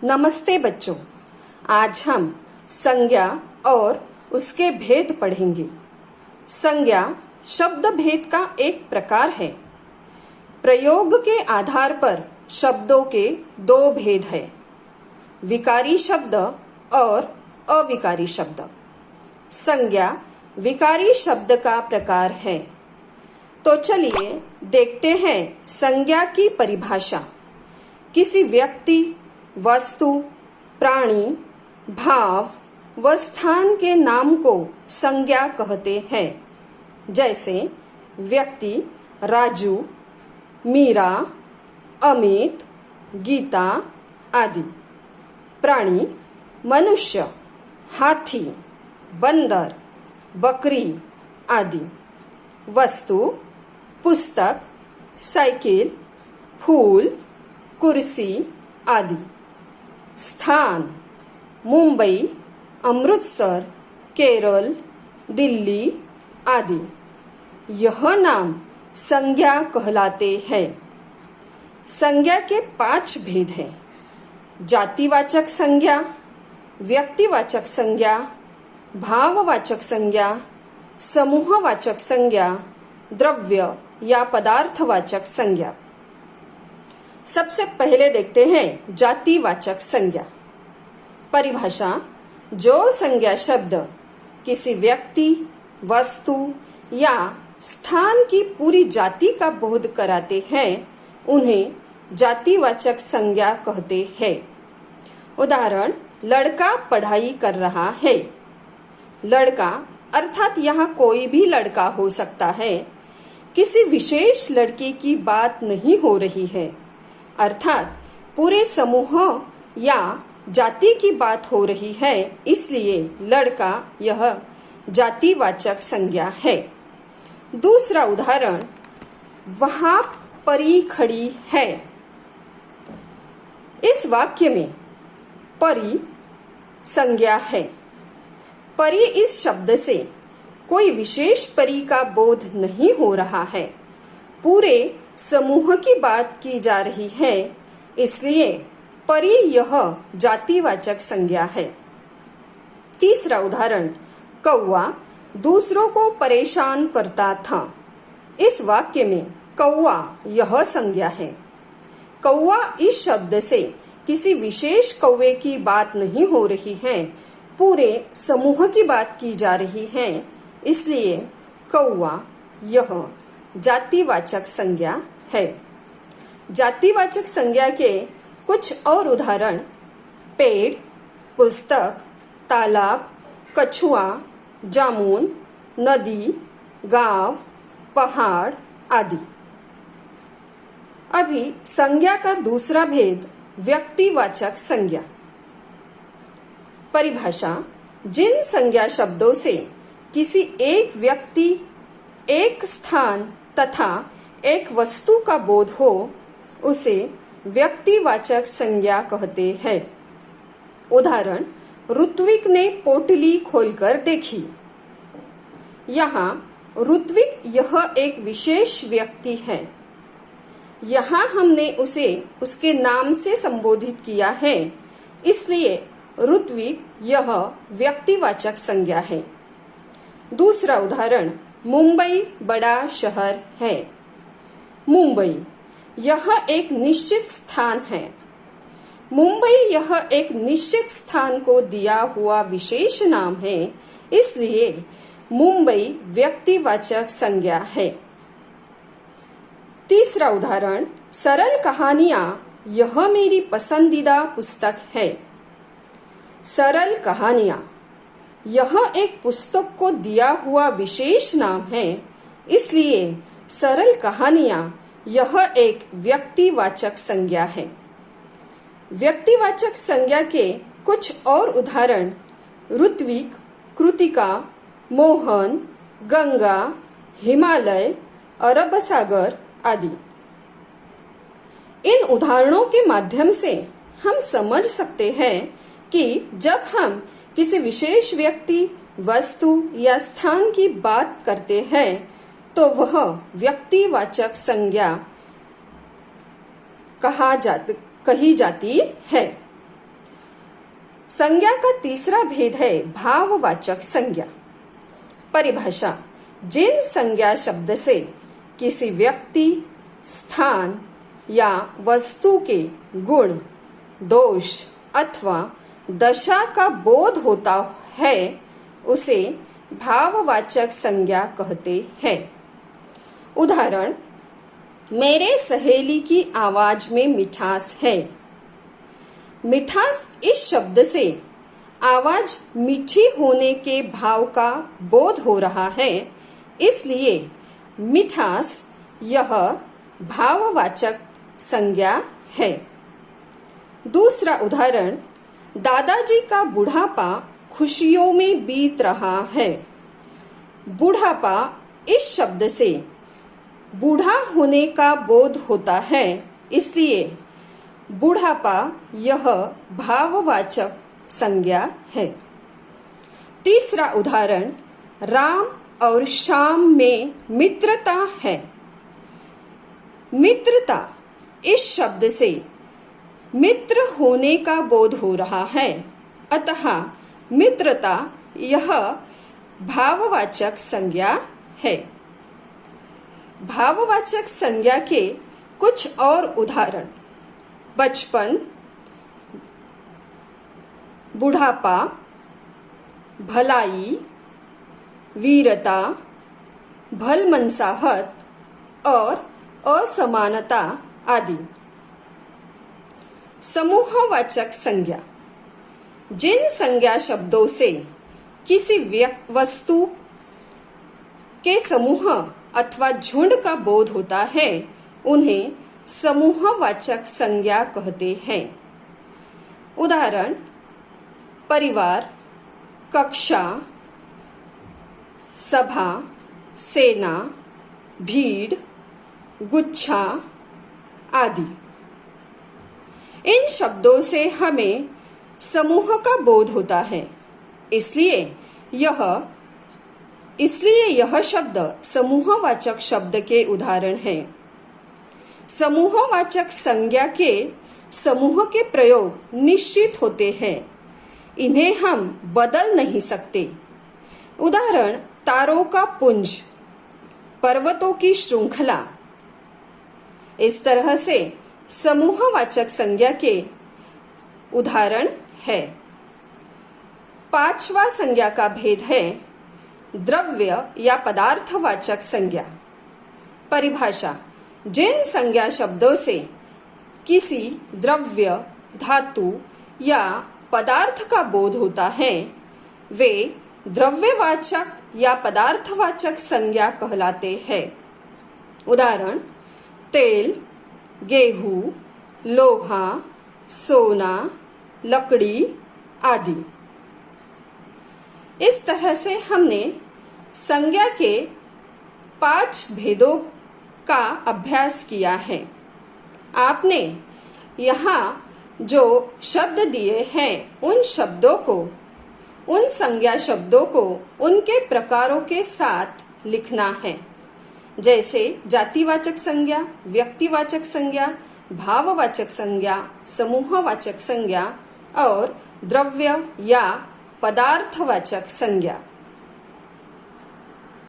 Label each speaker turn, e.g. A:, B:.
A: नमस्ते बच्चों, आज हम संज्ञा और उसके भेद पढ़ेंगे। संज्ञा शब्द भेद का एक प्रकार है। प्रयोग के आधार पर शब्दों के दो भेद है, विकारी शब्द और अविकारी शब्द। संज्ञा विकारी शब्द का प्रकार है। तो चलिए देखते हैं संज्ञा की परिभाषा। किसी व्यक्ति, वस्तु, प्राणी, भाव व स्थान के नाम को संज्ञा कहते हैं। जैसे व्यक्ति राजू, मीरा, अमित, गीता आदि। प्राणी मनुष्य, हाथी, बंदर, बकरी आदि। वस्तु पुस्तक, साइकिल, फूल, कुर्सी आदि। स्थान मुंबई, अमृतसर, केरल, दिल्ली आदि। यह नाम संज्ञा कहलाते हैं। संज्ञा के 5 भेद हैं: जातिवाचक संज्ञा, व्यक्तिवाचक संज्ञा, भाववाचक संज्ञा, समूहवाचक संज्ञा, द्रव्य या पदार्थवाचक संज्ञा। सबसे पहले देखते हैं जातिवाचक संज्ञा। परिभाषा: जो संज्ञा शब्द किसी व्यक्ति, वस्तु या स्थान की पूरी जाति का बोध कराते हैं उन्हें जातिवाचक संज्ञा कहते हैं। उदाहरण: लड़का पढ़ाई कर रहा है। लड़का अर्थात यहाँ कोई भी लड़का हो सकता है। किसी विशेष लड़के की बात नहीं हो रही है, अर्थात पूरे समूह या जाति की बात हो रही है, इसलिए लड़का यह जातिवाचक संज्ञा है। दूसरा उदाहरण: वहां परी खड़ी है। इस वाक्य में परी संज्ञा है। परी इस शब्द से कोई विशेष परी का बोध नहीं हो रहा है, पूरे समूह की बात की जा रही है, इसलिए परी यह जातिवाचक संज्ञा है। तीसरा उदाहरण: कौवा दूसरों को परेशान करता था। इस वाक्य में कौवा यह संज्ञा है। कौवा इस शब्द से किसी विशेष कौवे की बात नहीं हो रही है, पूरे समूह की बात की जा रही है, इसलिए कौवा यह जातिवाचक संज्ञा है। जातिवाचक संज्ञा के कुछ और उदाहरण: पेड़, पुस्तक, तालाब, कछुआ, जामुन, नदी, गांव, पहाड़ आदि। अभी संज्ञा का दूसरा भेद व्यक्तिवाचक संज्ञा। परिभाषा: जिन संज्ञा शब्दों से किसी एक व्यक्ति, एक स्थान तथा एक वस्तु का बोध हो उसे व्यक्तिवाचक संज्ञा कहते हैं। उदाहरण: ऋत्विक ने पोटली खोलकर देखी। यहाँ ऋत्विक यह एक विशेष व्यक्ति है। यहाँ हमने उसे उसके नाम से संबोधित किया है, इसलिए ऋत्विक यह व्यक्तिवाचक संज्ञा है। दूसरा उदाहरण: मुंबई बड़ा शहर है। मुंबई यह एक निश्चित स्थान है। मुंबई यह एक निश्चित स्थान को दिया हुआ विशेष नाम है, इसलिए मुंबई व्यक्तिवाचक संज्ञा है। तीसरा उदाहरण: सरल कहानियां यह मेरी पसंदीदा पुस्तक है। सरल कहानियां यह एक पुस्तक को दिया हुआ विशेष नाम है, इसलिए सरल कहानियां यह एक व्यक्तिवाचक संज्ञा है। व्यक्तिवाचक संज्ञा के कुछ और उदाहरण: ऋत्विक, कृतिका, मोहन, गंगा, हिमालय, अरब सागर आदि। इन उदाहरणों के माध्यम से हम समझ सकते हैं कि जब हम किसी विशेष व्यक्ति, वस्तु या स्थान की बात करते हैं तो वह व्यक्तिवाचक संज्ञा कही जाती है। संज्ञा का तीसरा भेद है भाववाचक संज्ञा। परिभाषा: जिन संज्ञा शब्द से किसी व्यक्ति, स्थान या वस्तु के गुण, दोष अथवा दशा का बोध होता है उसे भाववाचक संज्ञा कहते हैं। उदाहरण: मेरे सहेली की आवाज में मिठास है। मिठास इस शब्द से आवाज मीठी होने के भाव का बोध हो रहा है, इसलिए मिठास यह भाववाचक संज्ञा है। दूसरा उदाहरण: दादाजी का बुढ़ापा खुशियों में बीत रहा है। बुढ़ापा इस शब्द से बूढ़ा होने का बोध होता है, इसलिए बुढ़ापा यह भाववाचक संज्ञा है। तीसरा उदाहरण: राम और श्याम में मित्रता है। मित्रता इस शब्द से मित्र होने का बोध हो रहा है, अतः मित्रता यह भाववाचक संज्ञा है। भाववाचक संज्ञा के कुछ और उदाहरण: बचपन, बुढ़ापा, भलाई, वीरता, भलमनसाहत और असमानता आदि। समूहवाचक संज्ञा: जिन संज्ञा शब्दों से किसी वस्तु के समूह अथवा झुंड का बोध होता है उन्हें समूहवाचक संज्ञा कहते हैं। उदाहरण: परिवार, कक्षा, सभा, सेना, भीड़, गुच्छा आदि। इन शब्दों से हमें समूह का बोध होता है, इसलिए यह शब्द समूहवाचक शब्द के उदाहरण हैं। समूहवाचक संज्ञा के समूह के प्रयोग निश्चित होते हैं, इन्हें हम बदल नहीं सकते। उदाहरण: तारों का पुंज, पर्वतों की श्रृंखला। इस तरह से समूहवाचक संज्ञा के उदाहरण है। पांचवा संज्ञा का भेद है द्रव्य या पदार्थवाचक संज्ञा। परिभाषा: जिन संज्ञा शब्दों से किसी द्रव्य, धातु या पदार्थ का बोध होता है वे द्रव्यवाचक या पदार्थवाचक संज्ञा कहलाते हैं। उदाहरण: तेल, गेहूं, लोहा, सोना, लकड़ी आदि। इस तरह से हमने संज्ञा के 5 भेदों का अभ्यास किया है। आपने यहाँ जो शब्द दिए हैं उन शब्दों को, उन संज्ञा शब्दों को उनके प्रकारों के साथ लिखना है, जैसे जातिवाचक संज्ञा, व्यक्तिवाचक संज्ञा, भाववाचक संज्ञा, समूहवाचक संज्ञा और द्रव्य या पदार्थवाचक संज्ञा।